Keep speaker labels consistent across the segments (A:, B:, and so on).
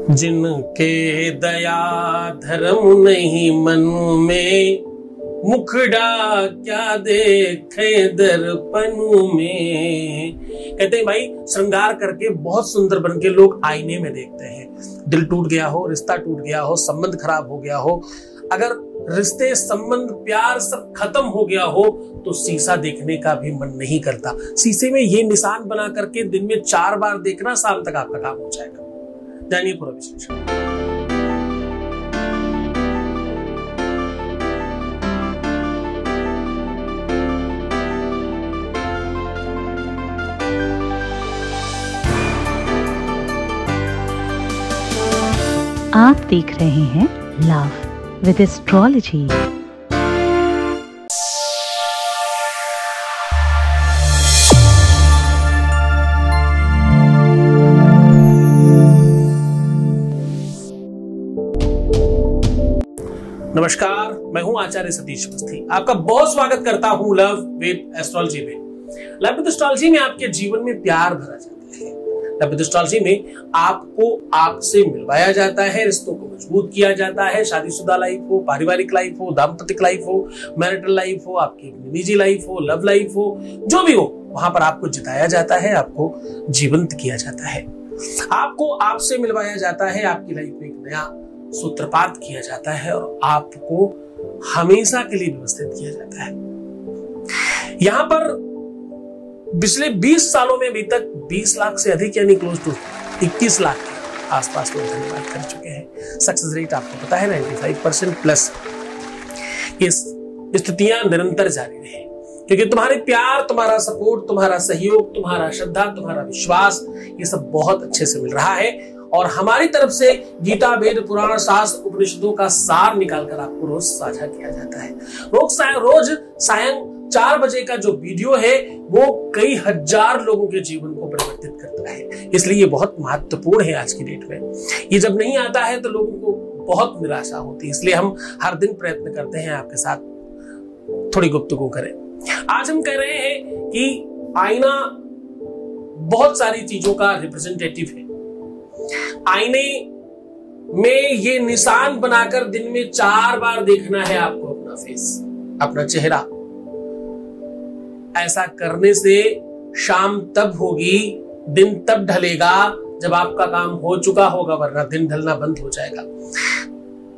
A: जिनके दया धर्म नहीं मन में, मुखड़ा क्या देखे दर्पण में। कहते हैं भाई, श्रृंगार करके बहुत सुंदर बन के लोग आईने में देखते हैं। दिल टूट गया हो, रिश्ता टूट गया हो, संबंध खराब हो गया हो, अगर रिश्ते संबंध प्यार सब खत्म हो गया हो तो शीशा देखने का भी मन नहीं करता। शीशे में ये निशान बना करके दिन में 4 बार देखना, साल तक आपका काम हो जाएगा। जानिए पूरा विश्लेषण।
B: आप देख रहे हैं लव विद एस्ट्रोलॉजी।
A: नमस्कार, मैं हूं आचार्य सतीश अवस्थी। आपका बहुत स्वागत करता हूं लव विद एस्ट्रोलॉजी में। लव विद एस्ट्रोलॉजी में आपके जीवन में प्यार भरा जाता है। लव विद एस्ट्रोलॉजी में आपको आपसे मिलवाया जाता है, रिश्तों को मजबूत किया जाता है। शादीशुदा लाइफ हो, पारिवारिक लाइफ हो, दाम्पत्य लाइफ हो, मैरिटल लाइफ हो, आपकी निजी लाइफ हो, लव लाइफ हो, जो भी हो, वहां पर आपको जिताया जाता है, आपको जीवंत किया जाता है, आपको आपसे मिलवाया जाता है, आपकी लाइफ में एक नया सूत्रपात किया जाता है और आपको हमेशा के लिए व्यवस्थित किया जाता है। यहां पर पिछले 20 सालों में अभी तक 20 लाख से अधिक यानी क्लोज टू 21 लाख के आसपास लोग धन्यवाद कर चुके हैं। सक्सेस रेट आपको पता है 95% प्लस। ये स्थितियां निरंतर जारी रहे क्योंकि तुम्हारे प्यार, तुम्हारा सपोर्ट, तुम्हारा सहयोग, तुम्हारा श्रद्धा, तुम्हारा विश्वास, ये सब बहुत अच्छे से मिल रहा है। और हमारी तरफ से गीता, वेद, पुराण, शास्त्र, उपनिषदों का सार निकालकर आपको रोज साझा किया जाता है। रोज सायं 4 बजे का जो वीडियो है वो कई हजार लोगों के जीवन को परिवर्तित करता है, इसलिए ये बहुत महत्वपूर्ण है आज की डेट में। ये जब नहीं आता है तो लोगों को बहुत निराशा होती है, इसलिए हम हर दिन प्रयत्न करते हैं आपके साथ थोड़ी गुफ्तगू करें। आज हम कह रहे हैं कि आईना बहुत सारी चीजों का रिप्रेजेंटेटिव है। आईने में ये निशान बनाकर दिन में 4 बार देखना है आपको अपना फेस, अपना चेहरा। ऐसा करने से शाम तब होगी, दिन तब ढलेगा जब आपका काम हो चुका होगा, वरना दिन ढलना बंद हो जाएगा।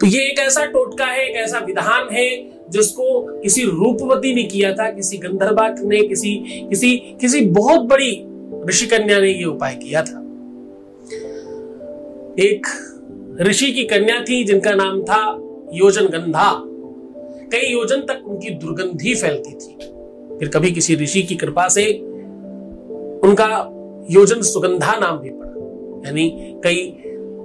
A: तो ये एक ऐसा टोटका है, एक ऐसा विधान है जिसको किसी रूपवती ने किया था, किसी गंधर्वा ने, किसी बहुत बड़ी ऋषि कन्या ने ये उपाय किया था। एक ऋषि की कन्या थी जिनका नाम था योजन गंधा। कई योजन तक उनकी दुर्गंधी फैलती थी, फिर कभी किसी ऋषि की कृपा से उनका योजन सुगंधा नाम भी पड़ा, यानी कई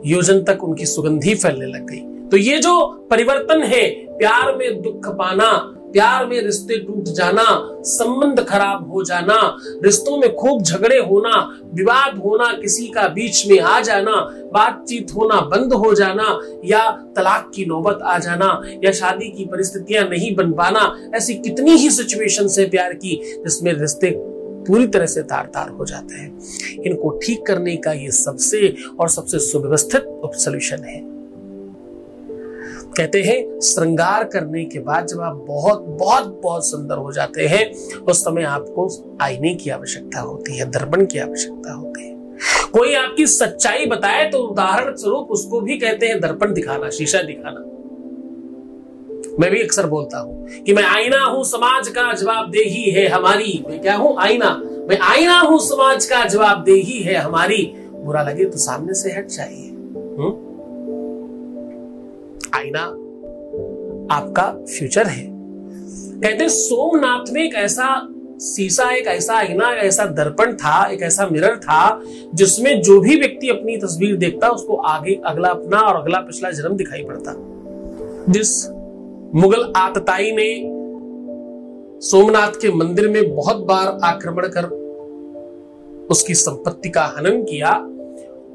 A: योजन तक उनकी सुगंधी फैलने लग गई। तो ये जो परिवर्तन है, प्यार में दुख पाना, प्यार में रिश्ते टूट जाना, संबंध खराब हो जाना, रिश्तों में खूब झगड़े होना, विवाद होना, किसी का बीच में आ जाना, बातचीत होना बंद हो जाना, या तलाक की नौबत आ जाना, या शादी की परिस्थितियां नहीं बन पाना, ऐसी कितनी ही सिचुएशन है प्यार की जिसमें रिश्ते पूरी तरह से तार-तार हो जाते हैं। इनको ठीक करने का ये सबसे सुव्यवस्थित सोल्यूशन है। कहते हैं श्रृंगार करने के बाद जब आप बहुत बहुत बहुत सुंदर हो जाते हैं, उस समय आपको आईने की आवश्यकता होती है, दर्पण की आवश्यकता होती है। कोई आपकी सच्चाई बताए तो उदाहरण स्वरूप उसको भी कहते हैं दर्पण दिखाना, शीशा दिखाना। मैं भी अक्सर बोलता हूं कि मैं आईना हूं, समाज का जवाबदेही है हमारी। मैं क्या हूं? आईना। मैं आईना हूं, समाज का जवाबदेही है हमारी। बुरा लगे तो सामने से हट जाइए। आईना आपका फ्यूचर है। कहते हैं सोमनाथ में एक ऐसा शीशा, एक ऐसा आईना, एक ऐसा दर्पण था, एक ऐसा मिरर था जिसमें जो भी व्यक्ति अपनी तस्वीर देखता उसको आगे अगला अपना और अगला पिछला जन्म दिखाई पड़ता। जिस मुगल आतताई ने सोमनाथ के मंदिर में बहुत बार आक्रमण कर उसकी संपत्ति का हनन किया,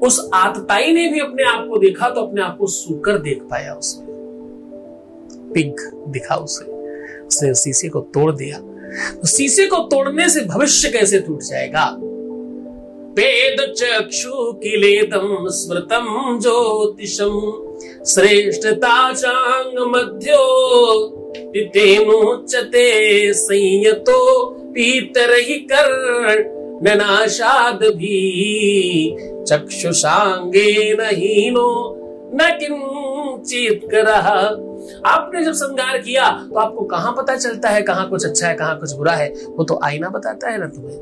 A: उस आतताई ने भी अपने आप को देखा तो अपने आप को सूकर देख पाया, उसमें पिग दिखा उसे। उसने शीशे को तोड़ दिया। तो शीशे को तोड़ने से भविष्य कैसे टूट जाएगा? वेद चक्षु किलेदं स्मृतं ज्योतिषं श्रेष्ठता चांग मध्यो तेनुच्यते संयतो पीतरहि कर्णनाशाद भी चक्षुषांगेन हीनो न किंचित करः। आपने जब श्रृंगार किया तो आपको कहां पता चलता है कहां कुछ अच्छा है कहां कुछ बुरा है? वो तो आईना बताता है ना तुम्हें।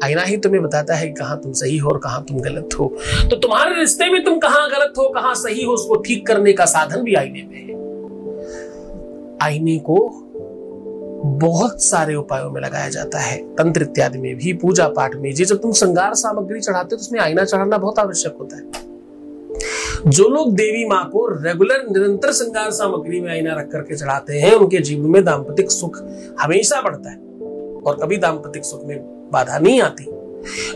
A: आईना ही तुम्हें बताता है कि कहां तुम सही हो और कहां तुम गलत हो। तो तुम्हारे रिश्ते में तुम कहां गलत हो कहां सही हो उसको ठीक करने का साधन भी आईने में है। आईने को बहुत सारे उपायों में लगाया जाता है, तंत्र इत्यादि में भी, पूजा पाठ में। जब तुम श्रृंगार सामग्री चढ़ाते हो तो उसमें आईना चढ़ाना बहुत आवश्यक होता है। जो लोग देवी माँ को रेगुलर निरंतर श्रृंगार सामग्री में आईना रख करके चढ़ाते हैं उनके जीवन में दाम्पतिक सुख हमेशा बढ़ता है और कभी दाम्पतिक सुख में बाधा नहीं आती।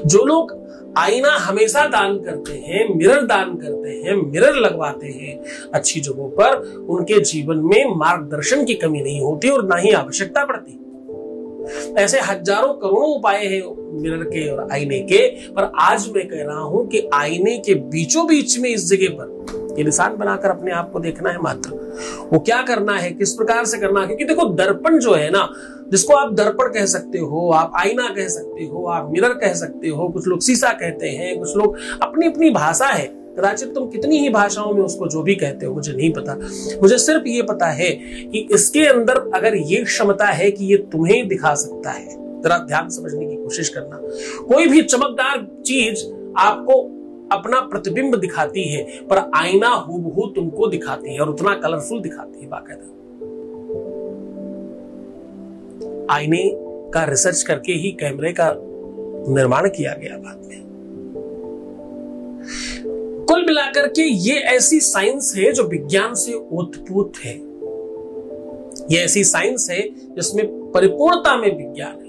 A: जो लोग आईना हमेशा दान करते हैं, मिरर दान करते हैं, मिरर लगवाते हैं अच्छी जगहों पर, उनके जीवन में मार्गदर्शन की कमी नहीं होती और ना ही आवश्यकता पड़ती। ऐसे हजारों करोड़ों उपाय हैं मिरर के और आईने के, पर आज मैं कह रहा हूं कि आईने के बीचों बीच में इस जगह पर ये निशान बनाकर अपने आप को देखना है मात्र। वो क्या करना है, किस प्रकार से करना है, क्योंकि देखो दर्पण जो है ना, जिसको आप दर्पण कह सकते हो, आप आईना कह सकते हो, आप मिरर कह सकते हो, कुछ लोग शीशा कहते हैं, कुछ लोग अपनी अपनी भाषा है। कदाचित तुम कितनी ही भाषाओं में उसको जो भी कहते हो मुझे नहीं पता। मुझे सिर्फ ये पता है कि इसके अंदर अगर ये क्षमता है कि ये तुम्हें दिखा सकता है। जरा ध्यान समझने की कोशिश करना। कोई भी चमकदार चीज आपको अपना प्रतिबिंब दिखाती है, पर आईना हूबहू तुमको दिखाती है और उतना कलरफुल दिखाती है बाकायदा। आईने का रिसर्च करके ही कैमरे का निर्माण किया गया बाद में। कुल मिलाकर के ये ऐसी साइंस है जो विज्ञान से ओतप्रोत है। ये ऐसी साइंस है जिसमें परिपूर्णता में विज्ञान है।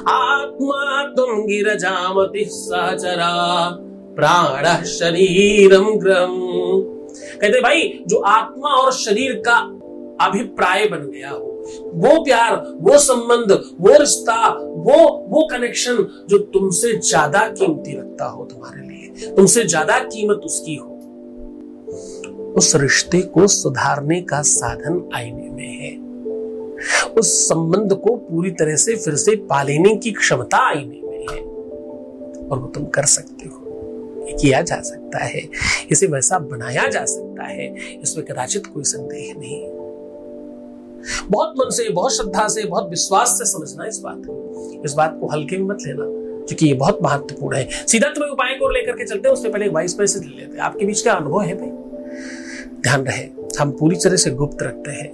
A: आत्मा तुम गिरजामति सहचरा प्राण शरीरम ग्रहम। कहते भाई जो आत्मा और शरीर का अभिप्राय बन गया हो, वो प्यार, वो संबंध, वो रिश्ता, वो कनेक्शन जो तुमसे ज्यादा कीमती रखता हो तुम्हारे लिए, तुमसे ज्यादा कीमत उसकी हो, उस रिश्ते को सुधारने का साधन आईने में है। उस संबंध को पूरी तरह से फिर से पा लेने की क्षमता आईने में है और वो तुम कर सकते हो। ये किया जा सकता है, इसे वैसा बनाया जा सकता है, इसमें कदाचित कोई संदेह नहीं। बहुत मन से, बहुत श्रद्धा से, बहुत विश्वास से समझना इस बात को हल्के में मत लेना, क्योंकि ये बहुत महत्वपूर्ण है। सीधा तुम्हें उपाय को लेकर के चलते हैं, उससे पहले एक वॉइस मैसेज ले लेते हैं। आपके बीच का अनुभव है भाई, ध्यान रहे हम पूरी तरह से गुप्त रखते हैं।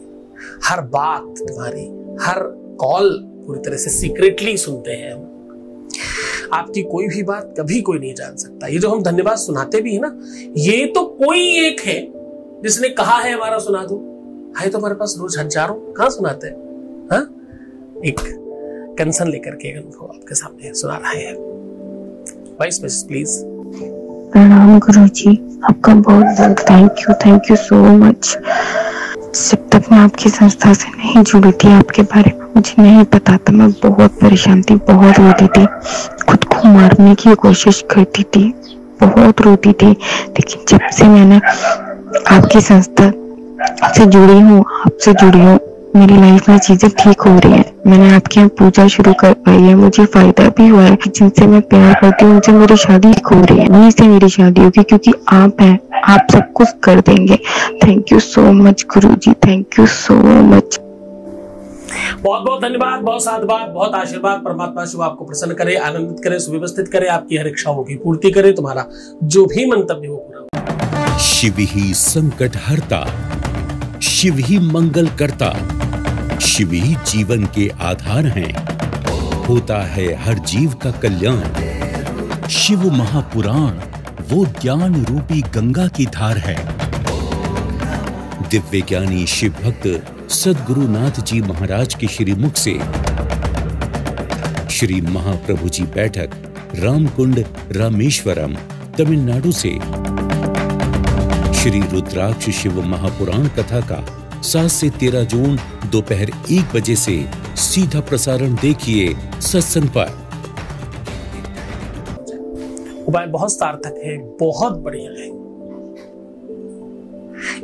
A: हर बात तुम्हारी, हर कॉल पूरी तरह से सीक्रेटली सुनते हैं हम। आपकी कोई भी बात कभी कोई नहीं जान सकता। ये जो हम धन्यवाद सुनाते भी है ना, ये तो कोई एक है जिसने कहा है हमारा सुना दो। है तो हमारे पास रोज हजारों, कहां सुनाते हैं। हाँ, एक कंसर्न लेकर के अनुभव आपके सामने सुना रहे हैं। Voice message please.
C: प्रणाम गुरुजी, आपका बहुत बहुत थैंक यू सो मच। जब तक मैं आपकी संस्था से नहीं जुड़ी थी, आपके बारे में मुझे नहीं पता था। मैं बहुत परेशान थी, बहुत रोती थी, खुद को मारने की कोशिश करती थी, बहुत रोती थी। लेकिन जब से मैंने आपकी संस्था से जुड़ी हूँ, आपसे जुड़ी हूँ, मेरी लाइफ में चीजें ठीक हो रही हैं। मैंने आपके यहाँ पूजा शुरू कर पाई है, मुझे फायदा भी हुआ है। जिनसे मैं प्यार करती हूँ उनसे मेरी शादी ठीक हो रही है, उन्हीं से मेरी शादी होगी, क्योंकि आप हैं, आप सब कुछ कर देंगे। Thank you so much Guruji, thank you so much.
A: बहुत बहुत धन्यवाद, बहुत साधुवाद, बहुत आशीर्वाद। परमात्मा शिव आपको प्रसन्न करे, आनंदित करे, सुव्यवस्थित करे, आपकी हर इच्छाओं की पूर्ति करे, तुम्हारा जो भी मंतव्य हो पूरा हो।
D: शिव ही संकट हरता, शिव ही मंगल करता, शिव ही जीवन के आधार हैं। होता है हर जीव का कल्याण। शिव महापुराण वो ज्ञान रूपी गंगा की धार है। दिव्य ज्ञानी शिव भक्त सद्गुरुनाथ जी महाराज के श्रीमुख से श्री महाप्रभु जी बैठक रामकुंड रामेश्वरम तमिलनाडु से श्री रुद्राक्ष शिव महापुराण कथा का 7 से 13 जून दोपहर 1 बजे से सीधा प्रसारण देखिए सत्संग पर।
A: उपाय बहुत सार्थक है, बहुत बढ़िया है।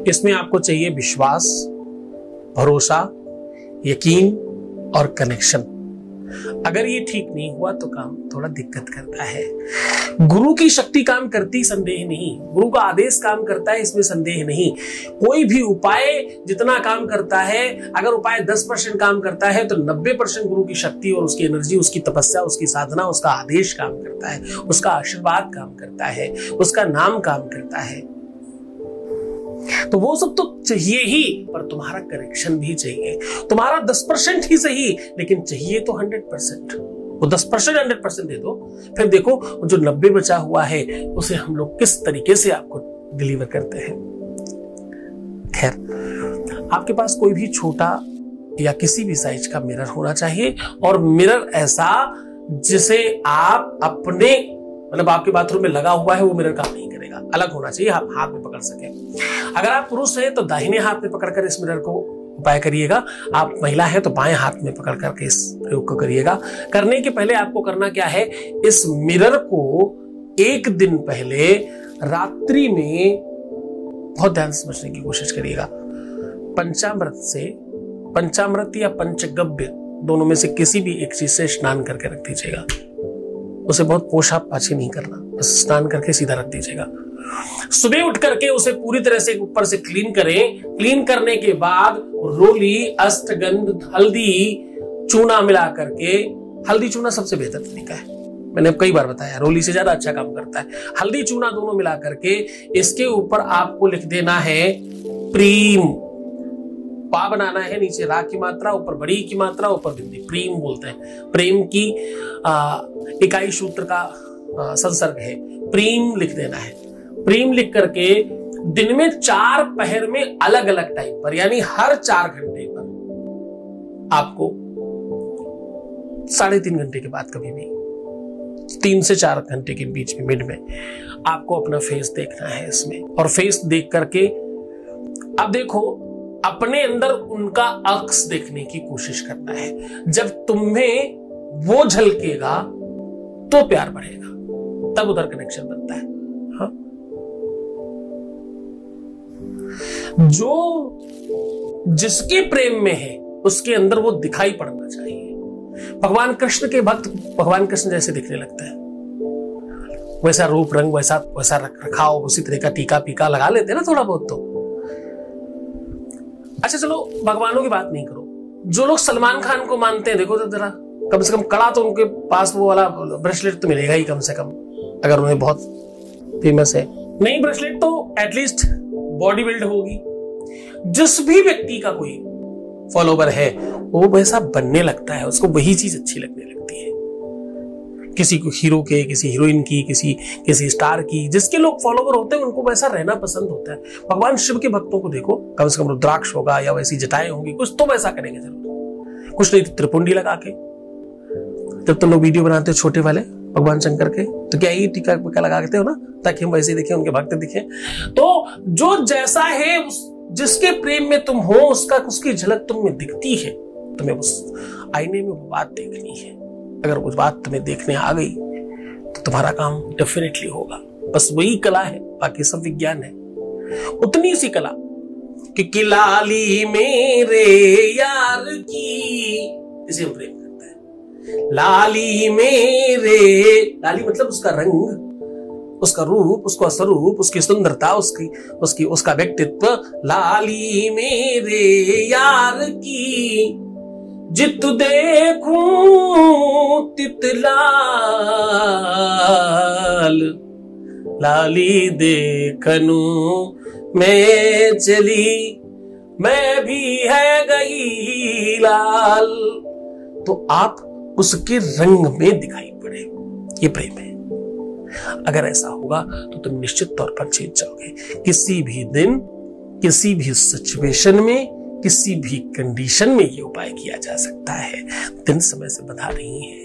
A: इसमें आपको चाहिए विश्वास, भरोसा, यकीन और कनेक्शन। अगर ये ठीक नहीं हुआ तो काम थोड़ा दिक्कत करता है। गुरु की शक्ति काम करती, संदेह नहीं। गुरु का आदेश काम करता है, इसमें संदेह नहीं। कोई भी उपाय जितना काम करता है, अगर उपाय 10% काम करता है तो 90% गुरु की शक्ति और उसकी एनर्जी, उसकी तपस्या, उसकी साधना, उसका आदेश काम करता है, उसका आशीर्वाद काम करता है, उसका नाम काम करता है। तो वो सब तो चाहिए ही, पर तुम्हारा कनेक्शन भी चाहिए। तुम्हारा 10% ही सही, लेकिन चाहिए तो 100%। वो 10% 100% दे दो, फिर देखो जो 90 बचा हुआ है उसे हम लोग किस तरीके से आपको डिलीवर करते हैं। खैर, आपके पास कोई भी छोटा या किसी भी साइज का मिरर होना चाहिए, और मिरर ऐसा जिसे आप अपने, मतलब आपके बाथरूम में लगा हुआ है वो मिरर काम नहीं करेगा, अलग होना चाहिए, आप हाथ में पकड़ सके। अगर आप पुरुष हैं तो दाहिने हाथ में पकड़कर इस मिरर को उपाय करिएगा, आप महिला है तो बाएं हाथ में पकड़ करके इस प्रयोग को करिएगा। करने के पहले आपको करना क्या है, इस मिरर को एक दिन पहले रात्रि में बहुत ध्यान से समझने की कोशिश करिएगा। पंचामृत या पंचगव्य दोनों में से किसी भी एक चीज से स्नान करके रख दीजिएगा। उसे बहुत पोछा पाछी नहीं करना, बस स्नान करके सीधा रख दीजिएगा। सुबह उठ करके उसे पूरी तरह से ऊपर से क्लीन करें। क्लीन करने के बाद रोली, अष्टगंध, हल्दी, चूना मिला करके, हल्दी चूना सबसे बेहतर तरीका है, मैंने कई बार बताया, रोली से ज्यादा अच्छा काम करता है। हल्दी चूना दोनों मिला करके इसके ऊपर आपको लिख देना है प्रीम। पा बनाना है, नीचे रा की मात्रा, ऊपर बड़ी की मात्रा, ऊपर बिंदी, प्रेम बोलते हैं। प्रेम की इकाई सूत्र का संसर्ग है, प्रेम लिख देना है। प्रेम लिख करके दिन में 4 पहर में अलग अलग टाइम पर, यानी हर 4 घंटे पर, आपको 3.5 घंटे के बाद, कभी भी 3 से 4 घंटे के बीच में, मिड में आपको अपना फेस देखना है इसमें। और फेस देख करके अब देखो, अपने अंदर उनका अक्स देखने की कोशिश करना है। जब तुम्हें वो झलकेगा तो प्यार बढ़ेगा, तब उधर कनेक्शन बनता है। हाँ? जो जिसके प्रेम में है उसके अंदर वो दिखाई पड़ना चाहिए। भगवान कृष्ण के भक्त भगवान कृष्ण जैसे दिखने लगता है, वैसा रूप रंग, वैसा रखाव, उसी तरह का टीका पीका लगा लेते हैं ना थोड़ा बहुत तो। अच्छा चलो भगवानों की बात नहीं करो, जो लोग सलमान खान को मानते हैं, देखो तो जरा, कम से कम कड़ा तो उनके पास वो वाला ब्रेसलेट तो मिलेगा ही कम से कम, अगर उन्हें बहुत फेमस है। नहीं ब्रेसलेट तो एटलीस्ट बॉडी बिल्ड होगी। जिस भी व्यक्ति का कोई फॉलोवर है वो वैसा बनने लगता है, उसको वही चीज अच्छी लगने लगती है। किसी को हीरो के, किसी हीरोइन की, किसी स्टार की, जिसके लोग फॉलोवर होते हैं उनको वैसा रहना पसंद होता है। भगवान शिव के भक्तों को देखो, कम से कम रुद्राक्ष होगा या वैसी जटाएं होंगी, कुछ तो वैसा करेंगे जरूर, कुछ नहीं तो त्रिपुंडी लगा के। जब तुम लोग वीडियो बनाते हो छोटे वाले भगवान शंकर के, तो क्या ये टीका लगाते हो ना, ताकि हम वैसे दिखे, उनके भक्त दिखे। तो जो जैसा है, जिसके प्रेम में तुम हो, उसकी झलक तुम में दिखती है। तुम्हें उस आईने में वो बात देखनी है। अगर वो बात तुम्हें देखने आ गई तो तुम्हारा काम डेफिनेटली होगा। बस वही कला है, बाकी सब विज्ञान है। उतनी सी कला कि लाली मेरे यार की, इसे हम प्रेम करते हैं। लाली मेरे, लाली मतलब उसका रंग, उसका रूप, उसका स्वरूप, उसकी सुंदरता, उसका व्यक्तित्व। लाली मेरे यार की, जित देखूं तित लाल, लाली देखनू मैं चली, मैं भी है गई लाल। तो आप उसके रंग में दिखाई पड़े, ये प्रेम है। अगर ऐसा होगा तो तुम निश्चित तौर पर जीत जाओगे। किसी भी दिन, किसी भी सिचुएशन में, किसी भी कंडीशन में ये उपाय किया जा सकता है। दिन समय से बधा नहीं है।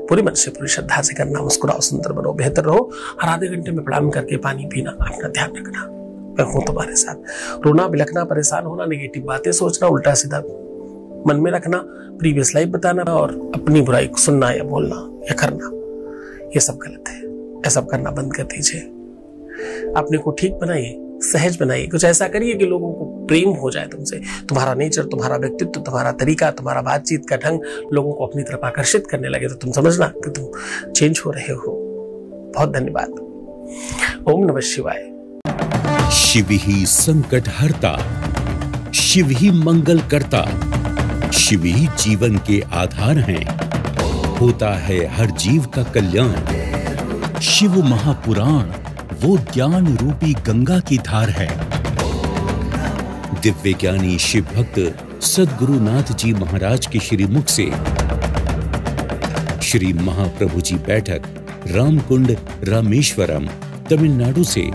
A: पूरी मन से, पूरी श्रद्धा से करना। मुस्कुराओ, सुंदर बनो, बेहतर रहो। हर आधे घंटे में प्रणाम करके पानी पीना, अपना ध्यान रखना। मैं हूं तुम्हारे साथ। रोना, बिलखना, परेशान होना, नेगेटिव बातें सोचना, उल्टा सीधा मन में रखना, प्रीवियस लाइफ बताना और अपनी बुराई सुनना या बोलना या करना, ये सब गलत है। ये सब करना बंद कर दीजिए। अपने को ठीक बनाइए, सहज बनाइए, कुछ ऐसा करिए कि लोगों को प्रेम हो जाए तुमसे। तुम्हारा नेचर, तुम्हारा व्यक्तित्व, तुम्हारा तरीका, तुम्हारा बातचीत का ढंग लोगों को अपनी तरफ आकर्षित करने लगे तो तुम समझना कि तुम चेंज हो रहे हो। बहुत धन्यवाद। ओम नमः शिवाय।
D: शिव ही संकट हरता, शिव ही मंगल करता, शिव ही जीवन के आधार हैं। होता है हर जीव का कल्याण। शिव महापुराण वो ज्ञान रूपी गंगा की धार है। दिव्य ज्ञानी शिव भक्त सद्गुरुनाथ जी महाराज के श्रीमुख से श्री महाप्रभु जी बैठक रामकुंड रामेश्वरम तमिलनाडु से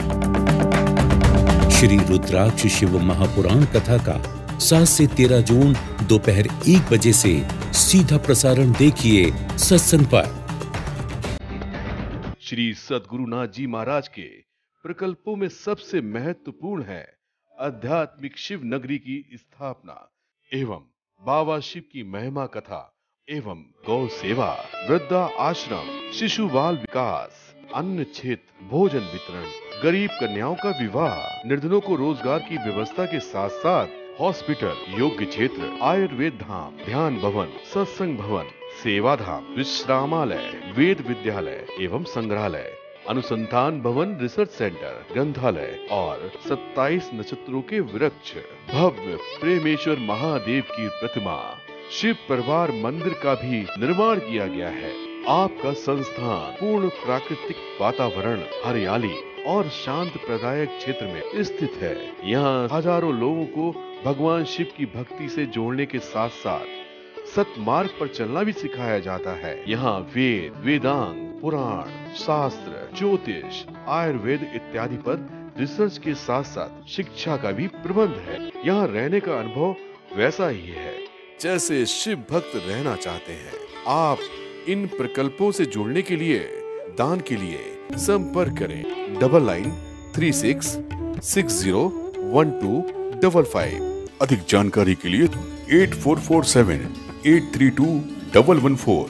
D: श्री रुद्राक्ष शिव महापुराण कथा का 7 से 13 जून दोपहर 1 बजे से सीधा प्रसारण देखिए सत्संग पर।
E: श्री सद्गुरुनाथ जी महाराज के प्रकल्पों में सबसे महत्वपूर्ण है आध्यात्मिक शिव नगरी की स्थापना एवं बाबा शिव की महिमा कथा एवं गौ सेवा, वृद्धा आश्रम, शिशु बाल विकास, अन्न क्षेत्र, भोजन वितरण, गरीब कन्याओं का विवाह, निर्धनों को रोजगार की व्यवस्था के साथ साथ हॉस्पिटल, योग्य क्षेत्र, आयुर्वेद धाम, ध्यान भवन, सत्संग भवन, सेवा धाम, विश्रामालय, वेद विद्यालय एवं संग्रहालय, अनुसंधान भवन, रिसर्च सेंटर, ग्रंथालय और 27 नक्षत्रों के वृक्ष, भव्य प्रेमेश्वर महादेव की प्रतिमा, शिव परिवार मंदिर का भी निर्माण किया गया है। आपका संस्थान पूर्ण प्राकृतिक वातावरण, हरियाली और शांत प्रदायक क्षेत्र में स्थित है। यहाँ हजारों लोगों को भगवान शिव की भक्ति से जोड़ने के साथ साथ सतमार्ग पर चलना भी सिखाया जाता है। यहाँ वेद, वेदांग, पुराण, शास्त्र, ज्योतिष, आयुर्वेद इत्यादि पर रिसर्च के साथ साथ शिक्षा का भी प्रबंध है। यहाँ रहने का अनुभव वैसा ही है जैसे शिव भक्त रहना चाहते हैं। आप इन प्रकल्पों से जुड़ने के लिए, दान के लिए संपर्क करें 9936601255। अधिक जानकारी के लिए 8447832114